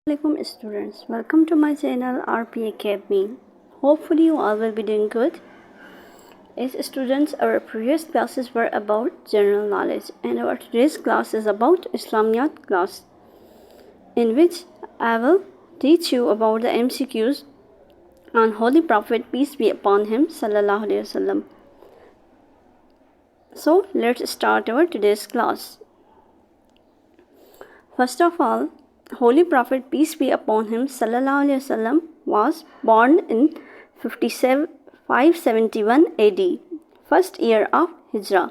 Assalamualaikum students, welcome to my channel RP Academy. Hopefully you all will be doing good. As students, our previous classes were about general knowledge and our today's class is about Islamiyat class, in which I will teach you about the MCQs on Holy Prophet, peace be upon him, Sallallahu Alaihi Wasallam. So let's start our today's class. First of all, Holy Prophet, peace be upon him, Sallallahu Alaihi Wasallam, was born in 571 AD, first year of Hijra.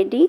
AD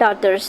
daughters.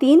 3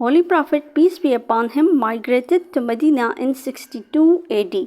Holy Prophet, peace be upon him, migrated to Medina in 62 AD.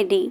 AD.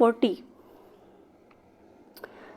40.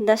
10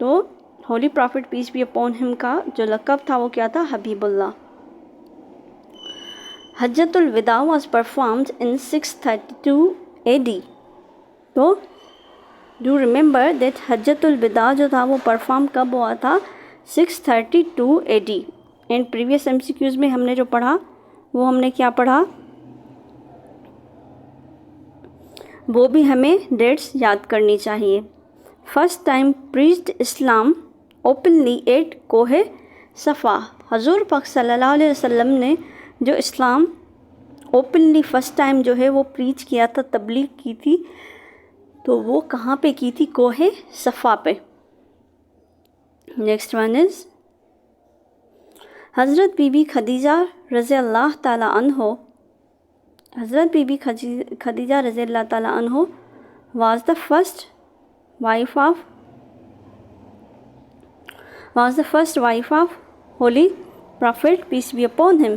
تو holy prophet peace be upon him کا جو لقب تھا وہ کیا تھا؟ حبیب اللہ. حجۃ الوداع was performed in 632 AD. تو ڈو ریمبر دیٹ حجۃ الوداع جو تھا وہ پرفارم کب ہوا تھا؟ 632 AD. اینڈ پریویس MCQs میں ہم نے جو پڑھا وہ ہم نے کیا پڑھا؟ وہ بھی ہمیں ڈیٹس یاد کرنی چاہیے. First time preached Islam openly at Koh Safa. حضور پاک صلی اللہ علیہ وسلم نے جو اسلام اوپنلی فرسٹ ٹائم جو ہے وہ پریچ کیا تھا، تبلیغ کی تھی، تو وہ کہاں پہ کی تھی؟ کوہ صفا پہ. نیکسٹ ون از حضرت بی بی خدیجہ رضی اللہ تعالیٰ عنہ. حضرت بی بی خدیجہ رضی اللہ تعالیٰ عنہ was the first wife of Holy Prophet peace be upon him.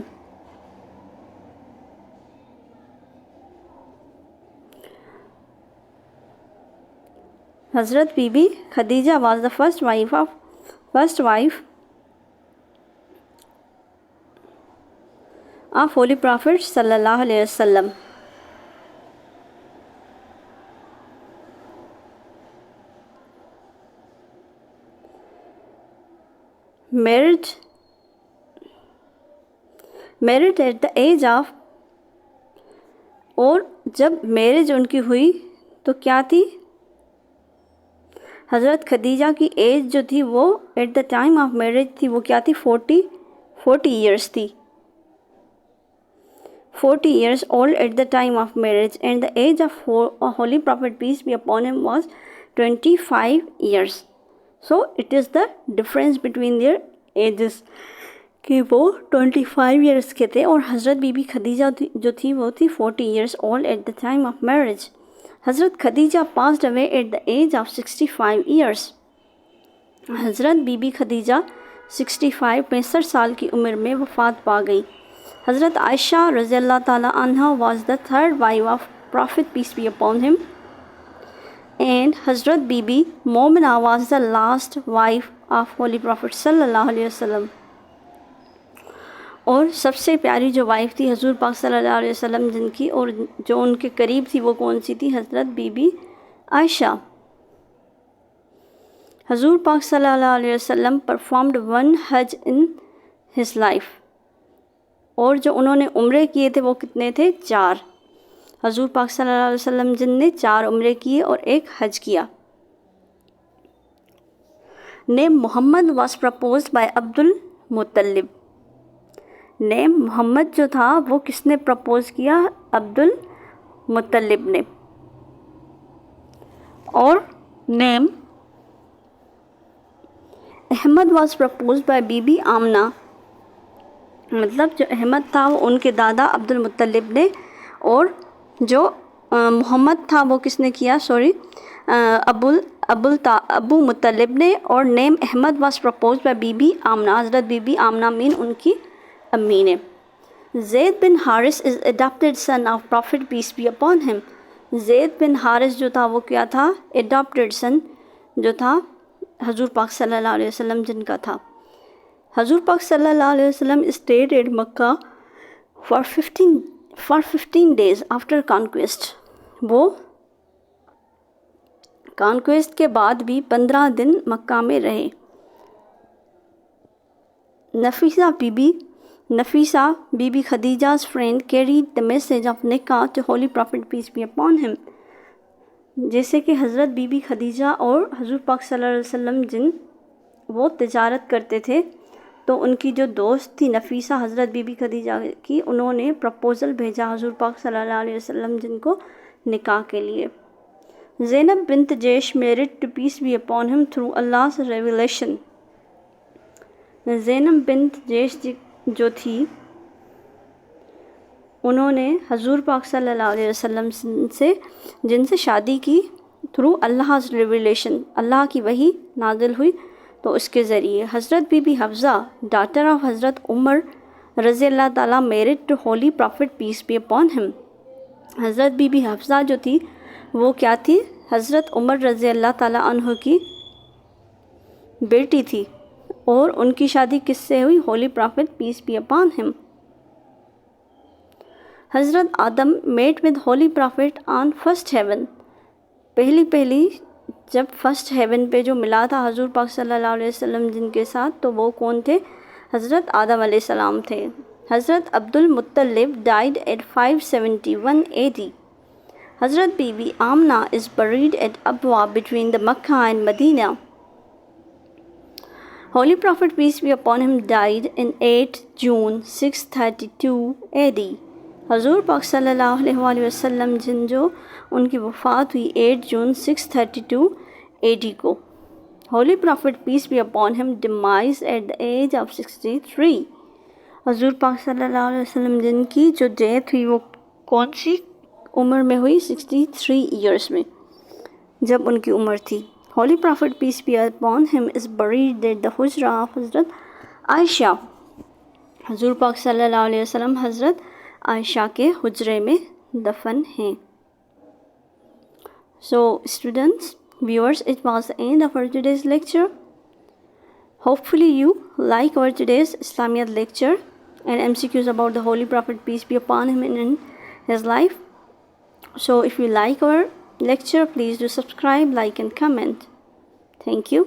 Hazrat be be Khadija was the first wife of Holy Prophet صلی اللہ علیہ وسلم. married at the age of، اور جب میرج ان کی ہوئی تو کیا تھی؟ حضرت خدیجہ کی ایج جو تھی وہ at the time of marriage تھی، وہ کیا تھی؟ 40 ایئرس تھی. 40 years old at the time of marriage, and the age of Holy Prophet peace be upon him was 25 years. So it is the difference between their ages کہ وہ 25 years کے تھے اور حضرت بی بی خدیجہ جو تھی وہ تھی 40 years old at the time of marriage. حضرت Khadija passed away at the age of 65 years. حضرت بی بی خدیجہ 65 سال کی عمر میں وفات پا گئی. حضرت عائشہ رضی اللہ تعالیٰ عنہ was the third wife of Prophet peace be upon him, and Hazrat be be Momina was the last wife of Holy Prophet صلی اللہ علیہ وسلم. اور سب سے پیاری جو وائف تھی حضور پاک صلی اللہ علیہ وسلم جن کی اور جو ان کے قریب تھی وہ کون سی تھی؟ حضرت بی بی عائشہ. حضور پاک صلی اللہ علیہ وسلم performed one Hajj in his life. اور جو انہوں نے عمرے کیے تھے وہ کتنے تھے؟ 4. حضور پاک صلی اللہ علیہ وسلم جن نے 4 عمرے کیے اور 1 حج کیا. نیم محمد واز پرپوزڈ بائی عبد المطلب. نیم محمد جو تھا وہ کس نے پرپوز کیا؟ عبد المطلب نے. اور name Ahmad was proposed by be be Amina. مطلب جو احمد تھا وہ ان کے دادا عبد المطلب نے، اور جو محمد تھا وہ کس نے کیا؟ ابو مطلب نے. اور name Ahmad was proposed by be be Amina. Hazrat be be Amina mean ان کی امی نے. Zaid bin Harith is adopted son of prophet peace be upon him. Zaid bin Haris جو تھا وہ کیا تھا؟ اڈاپٹیڈ سن جو تھا حضور پاک صلی اللہ علیہ وسلم جن کا تھا. حضور پاک صلی اللہ علیہ وسلم stayed at Makkah for 15 days after conquest. وہ کانکویسٹ کے بعد بھی 15 دن مکہ میں رہے. نفیسہ بی بی خدیجہ's friend carried the message of نکاح to Holy Prophet peace be upon him. جیسے کہ حضرت بی بی خدیجہ اور حضور پاک صلی اللہ علیہ وسلم جن وہ تجارت کرتے تھے تو ان کی جو دوست تھی نفیسہ حضرت بی بی خدیجہ کی، انہوں نے پرپوزل بھیجا حضور پاک صلی اللہ علیہ وسلم جن کو نکاح کے لیے. Zainab bint Jahsh married to peace be upon him through Allah's revelation. Zainab bint Jahsh جو تھی انہوں نے حضور پاک صلی اللہ علیہ وسلم سے جن سے شادی کی تھرو Allah's revelation. اللہ کی وحی نازل ہوئی تو اس کے ذریعے. Hazrat be be Hafsa daughter of Hazrat Umar رضی اللہ تعالیٰ married to holy prophet peace be upon him. Hazrat be be Hafsa جو تھی وہ کیا تھی؟ حضرت عمر رضی اللہ تعالیٰ عنہ کی بیٹی تھی اور ان کی شادی کس سے ہوئی؟ Holy prophet peace be upon him. Hazrat Adam met with holy prophet on first heaven. پہلی جب فرسٹ ہیون پہ جو ملا تھا حضور پاک صلی اللہ علیہ وسلم جن کے ساتھ، تو وہ کون تھے؟ حضرت آدم علیہ السلام تھے. حضرت Abdul Muttalib died at 571 AD. حضرت be be Amina is buried at Abwa between the Makkah and Medina. Holy Prophet peace be upon him died in 8 June 632 AD. حضور پاک صلی اللہ علیہ وآلہ وسلم جن جو ان کی وفات ہوئی 8 جون 632 AD کو. Holy Prophet peace be upon him demise at the age of 63. حضور پاک صلی اللہ علیہ وسلم جن کی جو ڈیتھ ہوئی وہ کون سی عمر میں ہوئی؟ 63 ایئرس میں، جب ان کی عمر تھی. Holy Prophet peace be upon him is buried at the حجرہ of حضرت عائشہ. حضور پاک صلی اللہ علیہ وسلم حضرت عائشہ کے حجرے میں دفن ہیں. So students, viewers, it was the end of our today's lecture. Hopefully you like our today's Islamiyat lecture and MCQs about the Holy Prophet peace be upon him in his life. So if you like our lecture, please do subscribe, like and comment. Thank you.